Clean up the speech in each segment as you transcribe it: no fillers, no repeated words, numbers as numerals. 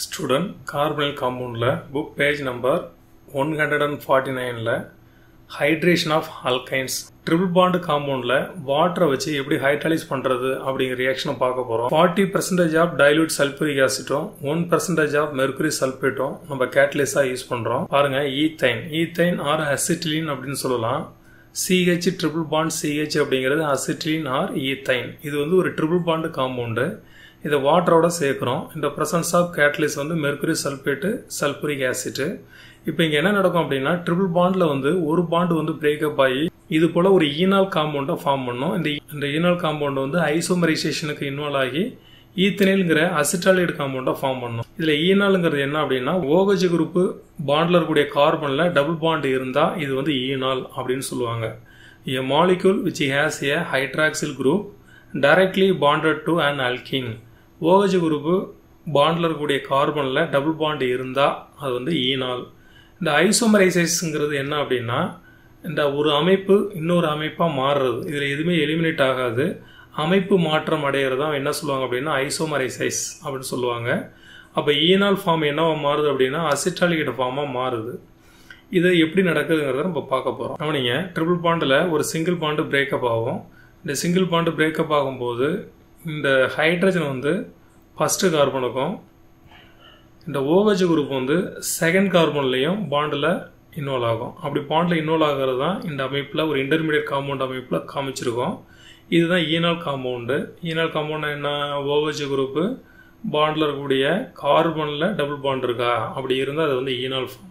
Student carbonyl compound la book page number 149 la hydration of alkynes triple bond compound la water வச்சு எப்படி hydrolysis பண்றது அப்படிங்கிற ரியாக்ஷனை பார்க்க போறோம். 40% of dilute sulfuric acid 1% of mercury sulfate நம்ம கேட்டலிஸ்டா யூஸ் பண்றோம். பாருங்க ஈத்தைன் ஆர் அசிட்டிலின் அப்படின்னு சொல்லலாம். CH triple bond CH அப்படிங்கிறது அசிட்டிலின் ஆர் ஈத்தைன். இது வந்து ஒரு triple bond காம்பவுண்ட். இதை வாட்டரோட சேர்க்கிறோம். இந்த பிரசன்ஸ் ஆஃப் கேட்டலிஸ்ட் வந்து மெர்குரி சல்பேட்டு சல்பூரிக் ஆசிட். இப்போ இங்கே என்ன நடக்கும் அப்படின்னா ட்ரிபிள் பாண்டில் வந்து ஒரு பாண்டு வந்து பிரேக்கப் ஆகி இது போல ஒரு ஈனால் காம்பவுண்டை ஃபார்ம் பண்ணும். இந்த ஈனால் காம்பவுண்ட் வந்து ஐசோமரைசேஷனுக்கு இன்வால்வ் ஆகி ஈத்தனைல்ங்கிற அசிட்டாலைடு காம்பவுண்டை ஃபார்ம் பண்ணும். இதில் ஈனாலுங்கிறது என்ன அப்படின்னா OH குரூப் பாண்டில் இருக்கக்கூடிய கார்பனில் டபுள் பாண்ட் இருந்தால் இது வந்து ஈனால் அப்படின்னு சொல்லுவாங்க. A molecule which has a hydroxyl group directly bonded to an alkene. OH group பாண்டில் இருக்கக்கூடிய கார்பனில் டபுள் பாண்ட் இருந்தால் அது வந்து ஈனால். இந்த ஐசோமரைசேஷனுங்கிறது என்ன அப்படின்னா இந்த ஒரு அமைப்பு இன்னொரு அமைப்பாக மாறுறது. இதில் எதுவுமே எலிமினேட் ஆகாது. அமைப்பு மாற்றம் அடைகிறது தான் என்ன சொல்லுவாங்க அப்படின்னா ஐசோமரைசைஸ் அப்படின்னு சொல்லுவாங்க. அப்போ ஈனால் ஃபார்ம் என்னவா மாறுது அப்படின்னா அசிட்டாலிக் ஃபார்மாக மாறுது. இது எப்படி நடக்குதுங்கிறத நம்ம பார்க்க போகிறோம். கவனிங்க, ட்ரிபிள் பாண்டில் ஒரு சிங்கிள் பாண்டு பிரேக்கப் ஆகும். இந்த சிங்கிள் பாண்டு பிரேக்கப் ஆகும்போது இந்த ஹைட்ரஜன் வந்து ஃபஸ்ட்டு கார்பனுக்கும் இந்த OH குரூப் வந்து செகண்ட் கார்பன்லேயும் பாண்டில் இன்வால்வ் ஆகும். அப்படி பாண்டில் இன்வால்வ் ஆகிறது தான் இந்த அமைப்பில் ஒரு இன்டர்மீடியட் காம்பவுண்ட் அமைப்பில் காமிச்சிருக்கோம். இதுதான் ஈனால் காம்பவுண்டு. ஈனால் காம்பவுண்ட் என்ன? OH குரூப்பு பாண்டில் இருக்கக்கூடிய கார்பனில் டபுள் பாண்ட் இருக்கா? அப்படி இருந்தால் அது வந்து ஈனால் ஃபார்ம்.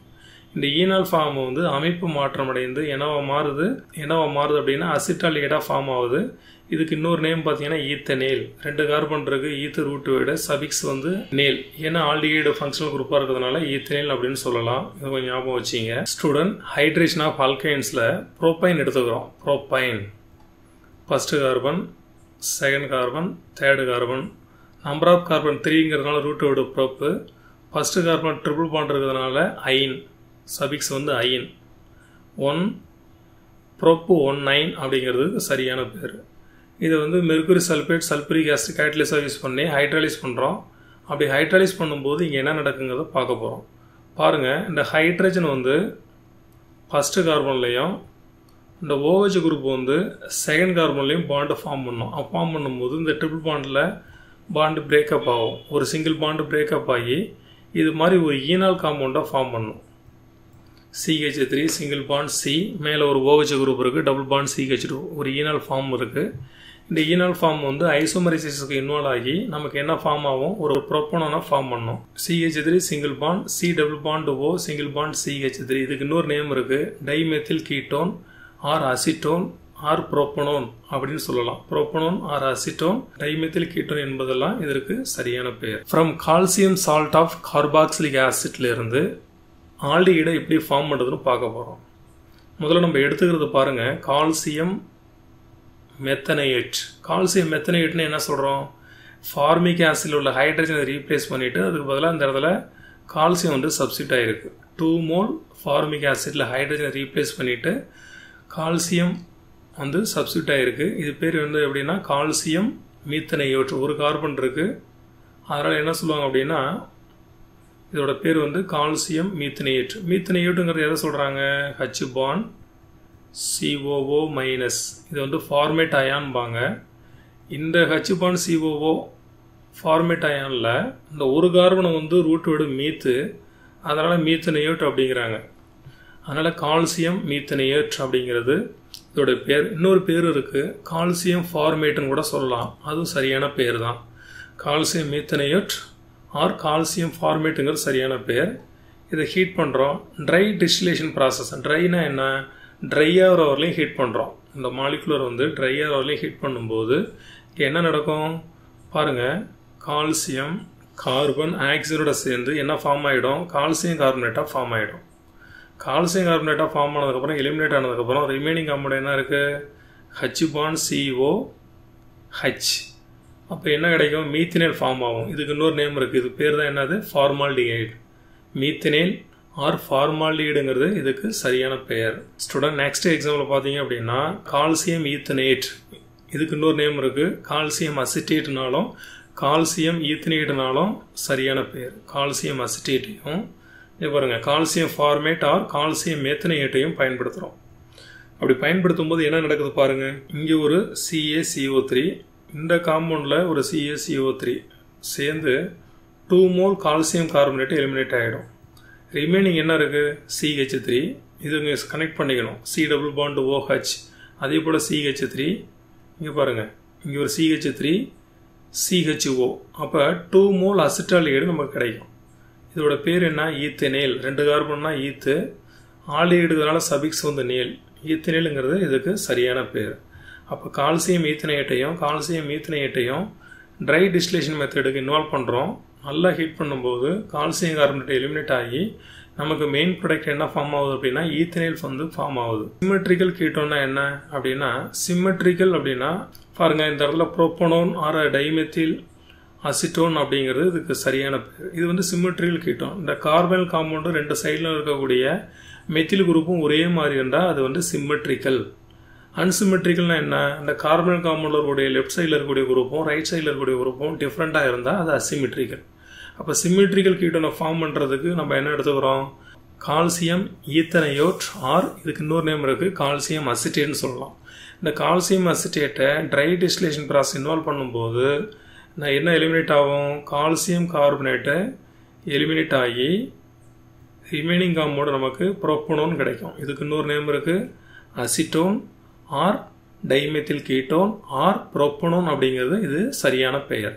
இந்த ஈனால் ஃபார்ம் வந்து அமைப்பு மாற்றம் அடைந்து என்னவா மாறுது அப்படின்னா அசிட்டாலிகேட்டாக ஃபார்ம் ஆகுது. இதுக்கு இன்னொரு நேம் பார்த்தீங்கன்னா ஈத்தனேல். 2 கார்பன் இருக்கு. ஈத்து ரூட் விட சபிக்ஸ் வந்து நேல். ஏன்னா ஆல்டிகைடு ஃபங்க்ஷனல் குரூப்பாக இருக்கிறதுனால ஈத்தனேல் அப்படின்னு சொல்லலாம். இது கொஞ்சம் ஞாபகம் வச்சிங்க. ஸ்டூடெண்ட் ஹைட்ரேஷன் ஆஃப் ஆல்கைன்ஸில் ப்ரோப்பைன் எடுத்துக்கிறோம். Propyne first carbon, second carbon, third carbon. Number of carbon 3ங்கிறதுனால ரூட் விட prop. First carbon triple bond இருக்கிறதுனால ஐன், சபிக்ஸ் வந்து ஐன். 1 ப்ரோப்பு 19 அப்படிங்கிறது சரியான பேர். இதை வந்து மெர்குரி சல்பேட் சல்பூரிக் ஆசிட் கேட்டலிஸ்டாக யூஸ் பண்ணி ஹைட்ராலிஸ் பண்ணுறோம். அப்படி ஹைட்ராலிஸ் பண்ணும்போது இங்கே என்ன நடக்குங்கிறத பார்க்க போகிறோம். பாருங்கள், இந்த ஹைட்ரஜன் வந்து ஃபஸ்ட்டு கார்பன்லேயும் இந்த OH குரூப் வந்து செகண்ட் கார்பன்லேயும் பாண்டை ஃபார்ம் பண்ணோம். ஃபார்ம் பண்ணும்போது இந்த ட்ரிபிள் பாண்டில் பாண்டு பிரேக்கப் ஆகும். ஒரு சிங்கிள் பாண்டு பிரேக்கப் ஆகி இது மாதிரி ஒரு ஈனால் காம்பவுண்டை ஃபார்ம் பண்ணும். CH3 சிங்கிள் பாண்ட் C, மேலே ஒரு OH குரூப் இருக்குது, டபுள் பாண்ட் CH2, ஒரு ஈனால் ஃபார்ம் இருக்குது. இந்த ஈனால் ஃபார்ம் வந்து ஐசோமரைசேஷனுக்கு இன்வால்வ் ஆகி நமக்கு என்ன ஃபார்ம் ஆகும்? ஒரு ப்ரோப்பனோனா ஃபார்ம் பண்ணும். CH3 single bond C double bond O single bond CH3. இதுக்கு இன்னொரு நேம் இருக்குது, dimethyl ketone or acetone or propanone அப்படின்னு சொல்லலாம். Propanone or acetone, dimethyl ketone என்பதெல்லாம் இதற்கு சரியான பெயர். From calcium salt of carboxylic ஆசிட்லேருந்து ஆல்டிகைடை எப்படி ஃபார்ம் பண்ணுறதுன்னு பார்க்க போகிறோம். முதல்ல நம்ம எடுத்துக்கிறது பாருங்கள், கால்சியம் மெத்தனையேட். கால்சியம் மெத்தனையேட்னு என்ன சொல்கிறோம்? ஃபார்மிக் ஆசிடில் உள்ள ஹைட்ரஜனை ரீப்ளேஸ் பண்ணிவிட்டு அதுக்கு பதிலாக இந்த இடத்துல கால்சியம் வந்து சப்ஸ்டியூட் ஆகிருக்கு. 2 மோல் ஃபார்மிக் ஆசிடில் ஹைட்ரஜனை ரீப்ளேஸ் பண்ணிவிட்டு கால்சியம் வந்து சப்ஸ்டியூட் ஆகிருக்கு. இது பேர் வந்து எப்படின்னா கால்சியம் மீத்தனையோட். ஒரு கார்பன் இருக்குது, அதனால் என்ன சொல்லுவாங்க அப்படின்னா இதோட பேர் வந்து கால்சியம் மீத்தனையேட். மீத்தனையேட்டுங்கிறது எதை சொல்கிறாங்க? H bond COO minus. இது வந்து ஃபார்மேட் அயான்பாங்க. இந்த H பாண்ட் COO ஃபார்மேட் அயானில் இந்த ஒரு கார்பனை வந்து ரூட் விடு மீத்து, அதனால் மீத்தனையேட் அப்படிங்கிறாங்க. அதனால் கால்சியம் மீத்தனையேட் அப்படிங்கிறது இதோட பேர். இன்னொரு பேர் இருக்குது, கால்சியம் ஃபார்மேட்டுன்னு கூட சொல்லலாம். அதுவும் சரியான பேர் தான். கால்சியம் மீத்தனையேட் ஆர் கால்சியம் ஃபார்மேட்டுங்கிறது சரியான பேர். இதை ஹீட் பண்ணுறோம். Try distillation process. ட்ரைனா என்ன? ட்ரை ஆகிற வரலையும் ஹீட் பண்ணுறோம். இந்த மாலிகுலர் வந்து ட்ரை ஆகிற வரலையும் ஹீட் பண்ணும்போது என்ன நடக்கும் பாருங்கள், கால்சியம் கார்பன் ஆக்சிஜனோட சேர்ந்து என்ன ஃபார்ம் ஆகிடும்? கால்சியம் கார்பனேட்டாக ஃபார்ம் ஆகிடும். கால்சியம் கார்பனேட்டாக ஃபார்ம் ஆனதுக்கப்புறம் எலிமினேட் ஆனதுக்கப்புறம் ரிமைனிங் காம்பவுண்ட் என்ன இருக்குது? H bond COH. அப்போ என்ன கிடைக்கும்? மீத்தனேல் ஃபார்ம் ஆகும். இதுக்கு இன்னொரு நேம் இருக்குது, இது பேர் தான் என்னது? ஃபார்மால்டிகைடு. மீத்தனேல் ஆர் ஃபார்மால்டிகைடுங்கிறது இதுக்கு சரியான பெயர். ஸ்டூடெண்ட் நெக்ஸ்ட் எக்ஸாம்பிள் பார்த்தீங்க அப்படின்னா கால்சியம் ஈத்தனேட். இதுக்கு இன்னொரு நேம் இருக்குது, கால்சியம் அசிட்டேட்னாலும் கால்சியம் ஈத்தனேட்னாலும் சரியான பெயர். கால்சியம் அசிட்டேட்டையும் பாருங்கள் கால்சியம் ஃபார்மேட் ஆர் கால்சியம் மேத்தனேட்டையும் பயன்படுத்துகிறோம். அப்படி பயன்படுத்தும் போது என்ன நடக்குது பாருங்கள். இங்கே ஒரு CaCO3, இந்த காம்பவுண்டில் ஒரு CaCO3 சேர்ந்து 2 மோல் கால்சியம் கார்பனேட் எலிமினேட் ஆகிடும். ரிமைனிங் என்ன இருக்குது? CH3. இது இங்கே கனெக்ட் பண்ணிக்கணும். C டபுள் பாண்ட் OH, அதே போல் CH3. இங்கே பாருங்கள், இங்கே ஒரு CH3 CHO. அப்போ 2 மோல் அசிட்டால்டிஹைடு நமக்கு கிடைக்கும். இதோட பேர் என்ன? ஈத்தனேல். 2 கார்பன்னா ஈத்து, ஆல்டிஹைடுனால சபிக்ஸ் வந்து நேல். ஈத்தனேலுங்கிறது இதுக்கு சரியான பேர். அப்போ கால்சியம் ஈத்தனேட்டையும் கால்சியம் ஈத்தனேட்டையும் ட்ரை டிஸ்டிலேஷன் மெத்தடுக்கு இன்வால்வ் பண்ணுறோம். நல்லா ஹீட் பண்ணும்போது கால்சியம் கார்பனேட் எலிமினேட் ஆகி நமக்கு மெயின் ப்ராடக்ட் என்ன ஃபார்ம் ஆகுது அப்படின்னா ஈத்தனேல் வந்து ஃபார்ம் ஆகுது. சிம்மெட்ரிக்கல் கீட்டோன்னா என்ன அப்படின்னா, சிம்மெட்ரிக்கல் அப்படின்னா பாருங்க, இந்த இடத்துல புரோப்பனோன் ஆர் டைமெத்தில் அசிட்டோன் அப்படிங்கிறது இதுக்கு சரியான பேர். இது வந்து சிம்மெட்ரிக்கல் கீட்டோன். இந்த கார்பன் காம்பவுண்டும் 2 சைடில் இருக்கக்கூடிய மெத்தில் குரூப்பும் ஒரே மாதிரி இருந்தால் அது வந்து சிம்மெட்ரிக்கல். அன்சிமெட்ரிக்கல்னா என்ன? இந்த கார்பன் காம்பவுண்டில் இருக்கக்கூடிய லெஃப்ட் சைடில் இருக்கக்கூடிய குரூப்பும் ரைட் சைடில் இருக்கக்கூடிய குரூப்பும் டிஃப்ரெண்ட்டாக இருந்தால் அது அசிமெட்ரிக்கல். அப்போ சிம்மெட்ரிக்கல் கீட்டோனை ஃபார்ம் பண்ணுறதுக்கு நம்ம என்ன எடுத்துக்கிறோம்? கால்சியம் ஈத்தனையோட் ஆர் இதுக்கு இன்னொரு நேம் இருக்குது கால்சியம் அசிட்டேட்னு சொல்லலாம். இந்த கால்சியம் அசிட்டேட்டை ட்ரை டிஸ்டிலேஷன் ப்ராசஸ் இன்வால்வ் பண்ணும்போது நான் என்ன எலிமினேட் ஆகும்? கால்சியம் கார்பனேட்டை எலிமினேட் ஆகி ரிமைனிங் காம்பவுண்ட் நமக்கு புரோப்பனோன் கிடைக்கும். இதுக்கு இன்னொரு நேம் இருக்குது acetone or dimethyl ketone or propanone அப்படிங்கிறது இது சரியான பெயர்.